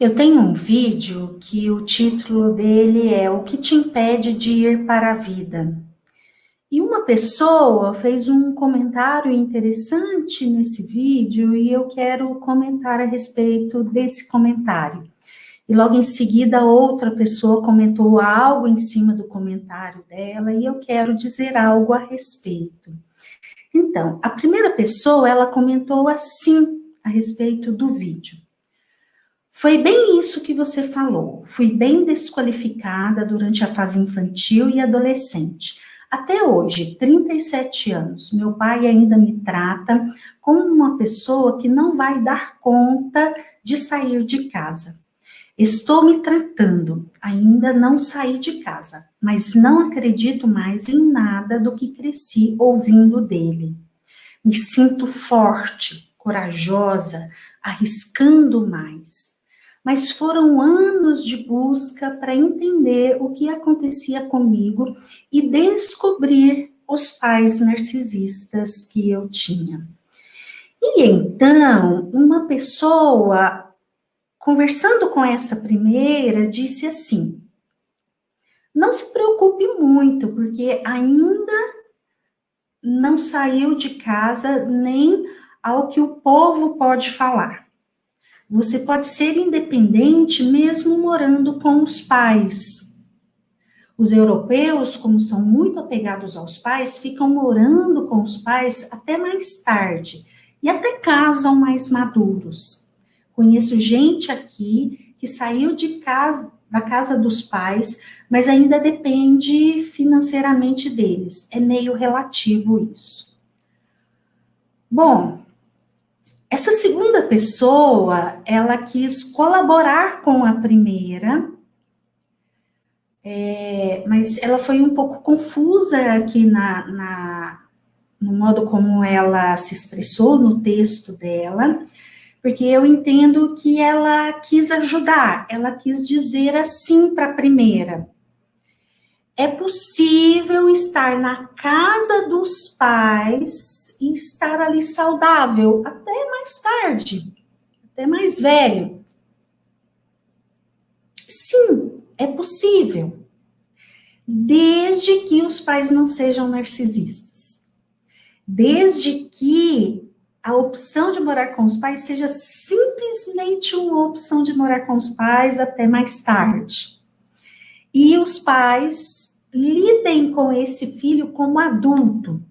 Eu tenho um vídeo que o título dele é O que te impede de ir para a vida? E uma pessoa fez um comentário interessante nesse vídeo e eu quero comentar a respeito desse comentário. E logo em seguida outra pessoa comentou algo em cima do comentário dela e eu quero dizer algo a respeito. Então, a primeira pessoa, ela comentou assim a respeito do vídeo. Foi bem isso que você falou. Fui bem desqualificada durante a fase infantil e adolescente. Até hoje, 37 anos, meu pai ainda me trata como uma pessoa que não vai dar conta de sair de casa. Estou me tratando, ainda não saí de casa, mas não acredito mais em nada do que cresci ouvindo dele. Me sinto forte, corajosa, arriscando mais. Mas foram anos de busca para entender o que acontecia comigo e descobrir os pais narcisistas que eu tinha. E então, uma pessoa, conversando com essa primeira, disse assim: não se preocupe muito, porque ainda não saiu de casa nem ao que o povo pode falar. Você pode ser independente mesmo morando com os pais. Os europeus, como são muito apegados aos pais, ficam morando com os pais até mais tarde e até casam mais maduros. Conheço gente aqui que saiu de casa, da casa dos pais, mas ainda depende financeiramente deles. É meio relativo isso. Bom, essa segunda pessoa, ela quis colaborar com a primeira, mas ela foi um pouco confusa aqui no modo como ela se expressou no texto dela, porque eu entendo que ela quis ajudar, ela quis dizer assim para a primeira: é possível estar na casa dos pais e estar ali saudável até mais tarde, até mais velho. Sim, é possível, desde que os pais não sejam narcisistas. Desde que a opção de morar com os pais seja simplesmente uma opção de morar com os pais até mais tarde. E os pais lidem com esse filho como adulto.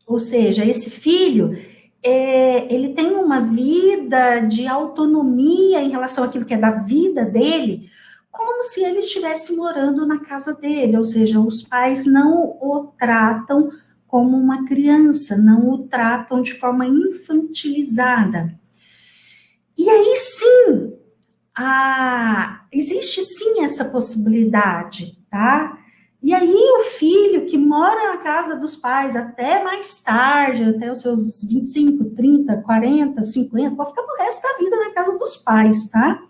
Ou seja, esse filho, ele tem uma vida de autonomia em relação àquilo que é da vida dele, como se ele estivesse morando na casa dele. Ou seja, os pais não o tratam como uma criança, não o tratam de forma infantilizada. E aí sim, existe sim essa possibilidade, tá? E aí o filho que mora na casa dos pais até mais tarde, até os seus 25, 30, 40, 50, pode ficar pro resto da vida na casa dos pais, tá?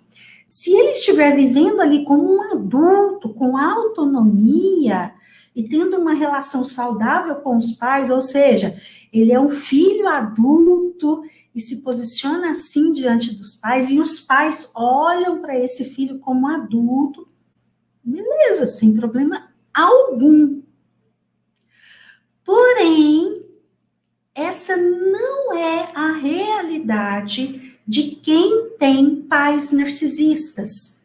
Se ele estiver vivendo ali como um adulto, com autonomia e tendo uma relação saudável com os pais, ou seja, ele é um filho adulto e se posiciona assim diante dos pais, e os pais olham para esse filho como adulto, beleza, sem problema algum. Porém, essa não é a realidade de quem tem pais narcisistas.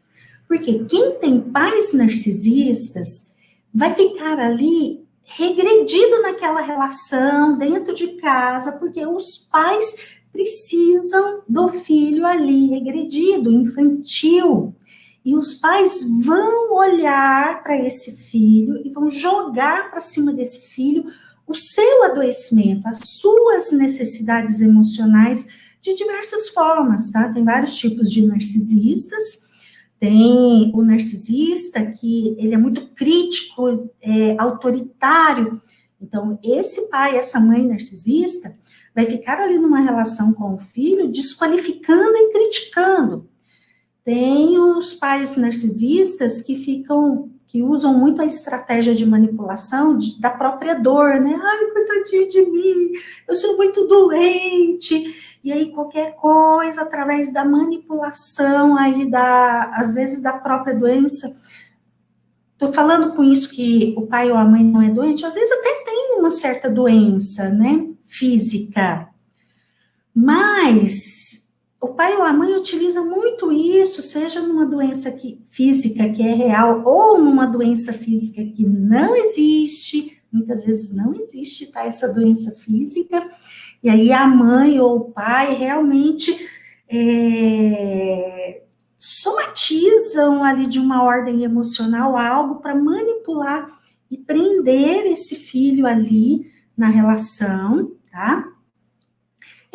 Porque quem tem pais narcisistas vai ficar ali regredido naquela relação dentro de casa, porque os pais precisam do filho ali regredido, infantil. E os pais vão olhar para esse filho e vão jogar para cima desse filho o seu adoecimento, as suas necessidades emocionais de diversas formas, tá? Tem vários tipos de narcisistas. Tem o narcisista que ele é muito crítico, autoritário. Então, esse pai, essa mãe narcisista, vai ficar ali numa relação com o filho, desqualificando e criticando. Tem os pais narcisistas que que usam muito a estratégia de manipulação da própria dor, né? Ai, coitadinho de mim, eu sou muito doente. E aí, qualquer coisa, através da manipulação, aí às vezes da própria doença. Estou falando com isso que o pai ou a mãe não é doente, às vezes até tem uma certa doença, né? Física. Mas o pai ou a mãe utiliza muito isso, seja numa doença física que é real, ou numa doença física que não existe, muitas vezes não existe, tá, essa doença física, e aí a mãe ou o pai realmente somatizam ali de uma ordem emocional algo para manipular e prender esse filho ali na relação, tá?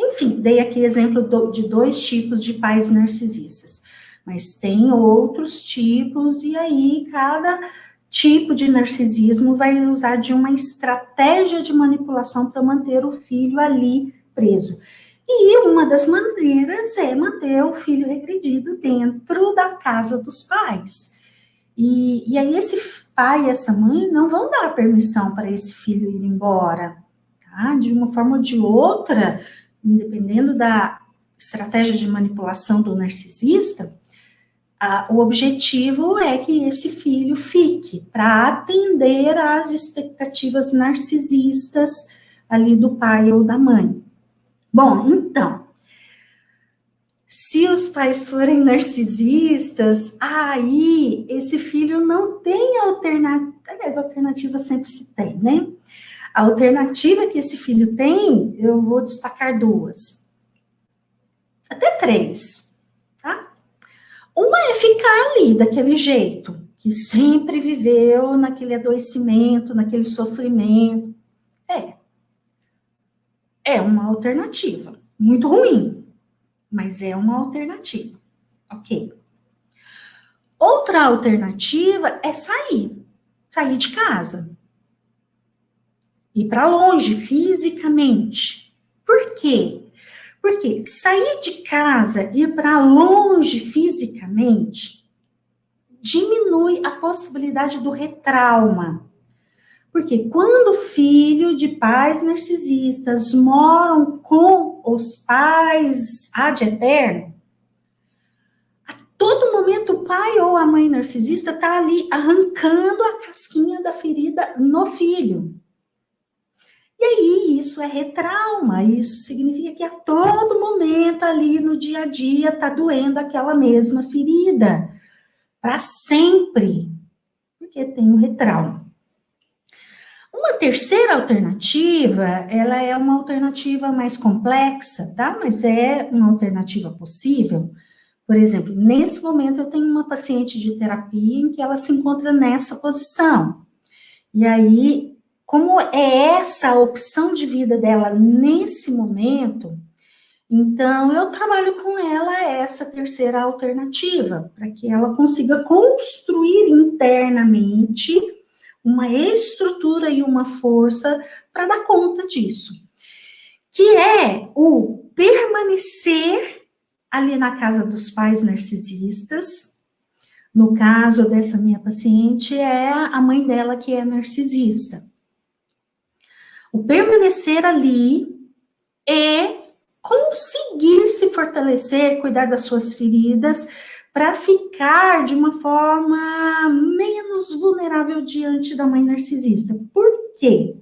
Enfim, dei aqui exemplo de 2 tipos de pais narcisistas, mas tem outros tipos, e aí cada tipo de narcisismo vai usar de uma estratégia de manipulação para manter o filho ali preso. E uma das maneiras é manter o filho regredido dentro da casa dos pais. E aí esse pai e essa mãe não vão dar permissão para esse filho ir embora, tá? De uma forma ou de outra, dependendo da estratégia de manipulação do narcisista, o objetivo é que esse filho fique para atender às expectativas narcisistas ali do pai ou da mãe. Bom, então, se os pais forem narcisistas, aí esse filho não tem alternativa, aliás, alternativa sempre se tem, né? A alternativa que esse filho tem, eu vou destacar 2. Até 3, tá? Uma é ficar ali, daquele jeito, que sempre viveu naquele adoecimento, naquele sofrimento. É uma alternativa. Muito ruim, mas é uma alternativa. Ok. Outra alternativa é sair de casa. Ir para longe, fisicamente. Por quê? Porque sair de casa, ir para longe fisicamente, diminui a possibilidade do retrauma. Porque quando filho de pais narcisistas moram com os pais ad eterno, a todo momento o pai ou a mãe narcisista está ali arrancando a casquinha da ferida no filho. E aí, isso é retrauma, isso significa que a todo momento ali no dia a dia está doendo aquela mesma ferida, para sempre, porque tem um retrauma. Uma terceira alternativa, ela é uma alternativa mais complexa, tá? Mas é uma alternativa possível. Por exemplo, nesse momento eu tenho uma paciente de terapia em que ela se encontra nessa posição. E aí, como é essa a opção de vida dela nesse momento, então eu trabalho com ela essa terceira alternativa, para que ela consiga construir internamente uma estrutura e uma força para dar conta disso, que é o permanecer ali na casa dos pais narcisistas. No caso dessa minha paciente, é a mãe dela que é narcisista. O permanecer ali é conseguir se fortalecer, cuidar das suas feridas, para ficar de uma forma menos vulnerável diante da mãe narcisista. Por quê?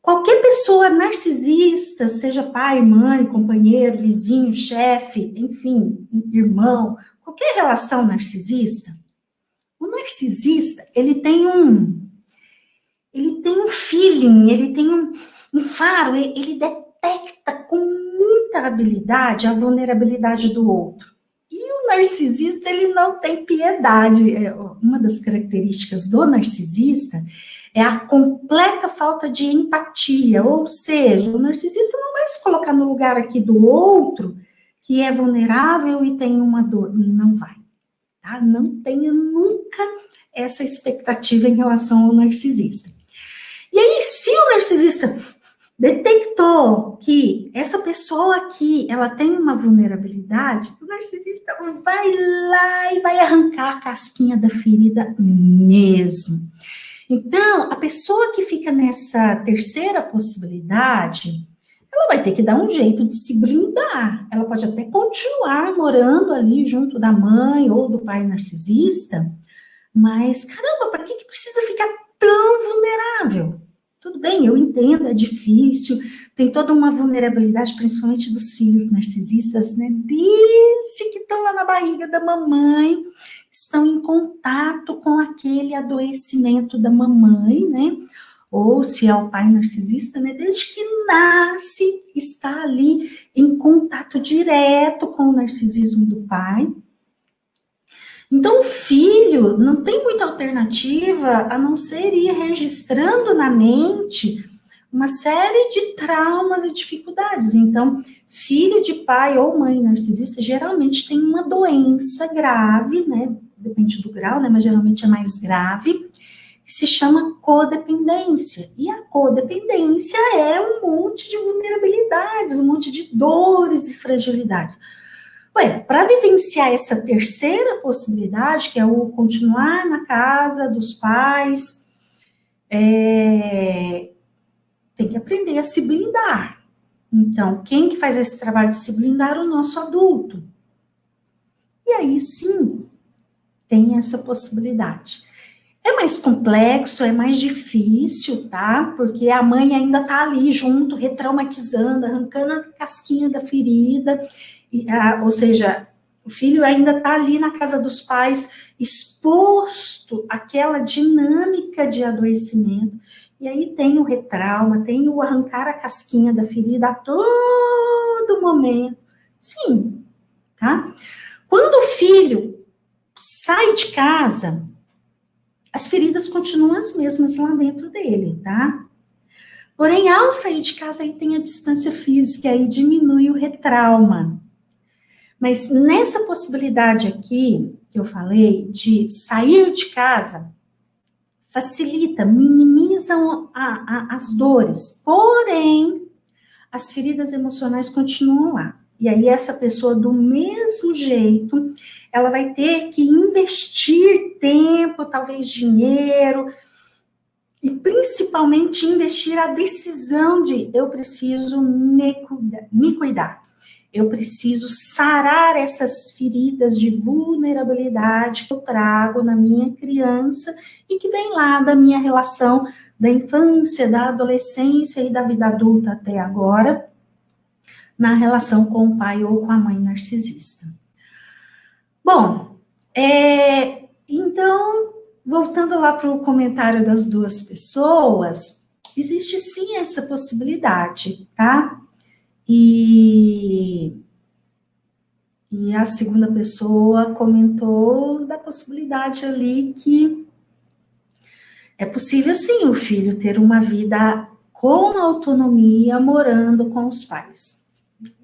Qualquer pessoa narcisista, seja pai, mãe, companheiro, vizinho, chefe, enfim, irmão, qualquer relação narcisista, o narcisista, ele tem um feeling, ele tem um faro, ele detecta com muita habilidade a vulnerabilidade do outro. E o narcisista, ele não tem piedade. Uma das características do narcisista é a completa falta de empatia, ou seja, o narcisista não vai se colocar no lugar aqui do outro, que é vulnerável e tem uma dor. Não vai, tá? Não tenha nunca essa expectativa em relação ao narcisista. E aí, se o narcisista Detectou que essa pessoa aqui, ela tem uma vulnerabilidade, o narcisista vai lá e vai arrancar a casquinha da ferida mesmo. Então, a pessoa que fica nessa terceira possibilidade, ela vai ter que dar um jeito de se blindar. Ela pode até continuar morando ali junto da mãe ou do pai narcisista, mas, caramba, para que precisa ficar tão vulnerável? Tudo bem, eu entendo, é difícil, tem toda uma vulnerabilidade, principalmente dos filhos narcisistas, né? Desde que estão lá na barriga da mamãe, estão em contato com aquele adoecimento da mamãe, né? Ou se é o pai narcisista, né? Desde que nasce, está ali em contato direto com o narcisismo do pai. Então, o filho não tem muita alternativa a não ser ir registrando na mente uma série de traumas e dificuldades. Então, filho de pai ou mãe narcisista geralmente tem uma doença grave, né? Depende do grau, né? Mas geralmente é mais grave, que se chama codependência. E a codependência é um monte de vulnerabilidades, um monte de dores e fragilidades. Ué, para vivenciar essa terceira possibilidade, que é o continuar na casa dos pais, tem que aprender a se blindar. Então, quem que faz esse trabalho de se blindar? O nosso adulto. E aí, sim, tem essa possibilidade. É mais complexo, é mais difícil, tá? Porque a mãe ainda tá ali junto, retraumatizando, arrancando a casquinha da ferida, ou seja, o filho ainda está ali na casa dos pais, exposto àquela dinâmica de adoecimento, e aí tem o retrauma, tem o arrancar a casquinha da ferida a todo momento. Sim, tá? Quando o filho sai de casa, as feridas continuam as mesmas lá dentro dele, tá? Porém, ao sair de casa, aí tem a distância física, aí diminui o retrauma. Mas nessa possibilidade aqui, que eu falei, de sair de casa, facilita, minimizam as dores. Porém, as feridas emocionais continuam lá. E aí essa pessoa, do mesmo jeito, ela vai ter que investir tempo, talvez dinheiro, e principalmente investir a decisão de eu preciso me cuidar. Eu preciso sarar essas feridas de vulnerabilidade que eu trago na minha criança e que vem lá da minha relação da infância, da adolescência e da vida adulta até agora, na relação com o pai ou com a mãe narcisista. Bom, então, voltando lá para o comentário das duas pessoas, existe sim essa possibilidade, tá? E a segunda pessoa comentou da possibilidade ali que é possível sim o filho ter uma vida com autonomia morando com os pais,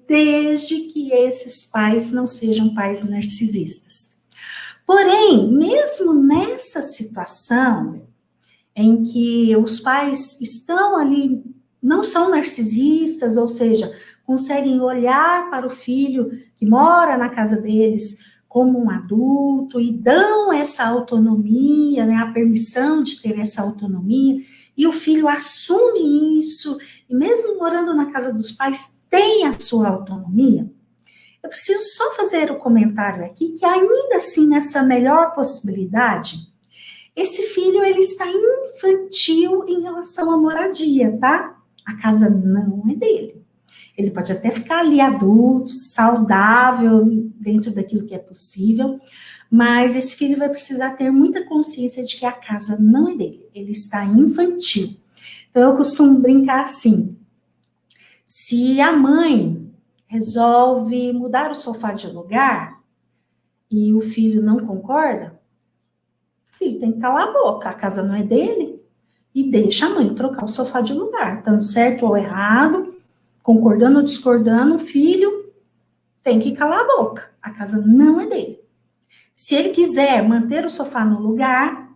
desde que esses pais não sejam pais narcisistas. Porém, mesmo nessa situação em que os pais estão ali, não são narcisistas, ou seja, conseguem olhar para o filho que mora na casa deles como um adulto e dão essa autonomia, né, a permissão de ter essa autonomia, e o filho assume isso, e mesmo morando na casa dos pais, tem a sua autonomia. Eu preciso só fazer o comentário aqui que ainda assim, nessa melhor possibilidade, esse filho, ele está infantil em relação à moradia, tá? A casa não é dele. Ele pode até ficar ali adulto, saudável, dentro daquilo que é possível, mas esse filho vai precisar ter muita consciência de que a casa não é dele. Ele está infantil. Então, eu costumo brincar assim, se a mãe resolve mudar o sofá de lugar e o filho não concorda, o filho tem que calar a boca, a casa não é dele, e deixa a mãe trocar o sofá de lugar, tanto certo ou errado, concordando ou discordando, o filho tem que calar a boca, a casa não é dele. Se ele quiser manter o sofá no lugar,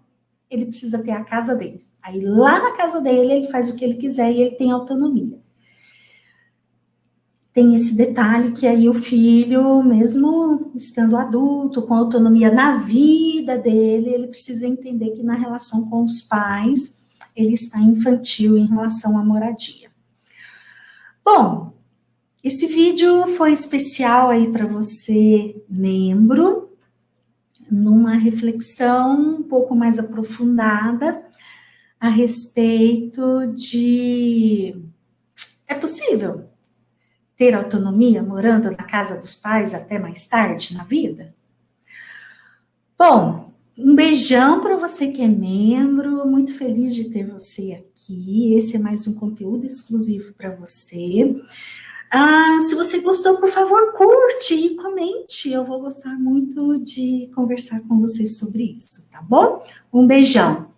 ele precisa ter a casa dele. Aí lá na casa dele, ele faz o que ele quiser e ele tem autonomia. tem esse detalhe que aí o filho, mesmo estando adulto, com autonomia na vida dele, ele precisa entender que na relação com os pais, ele está infantil em relação à moradia. Bom, esse vídeo foi especial aí para você, membro, numa reflexão um pouco mais aprofundada a respeito de... É possível ter autonomia morando na casa dos pais até mais tarde na vida? Bom, um beijão para você que é membro, muito feliz de ter você aqui. Esse é mais um conteúdo exclusivo para você. Se você gostou, por favor, curte e comente. Eu vou gostar muito de conversar com vocês sobre isso, tá bom? Um beijão.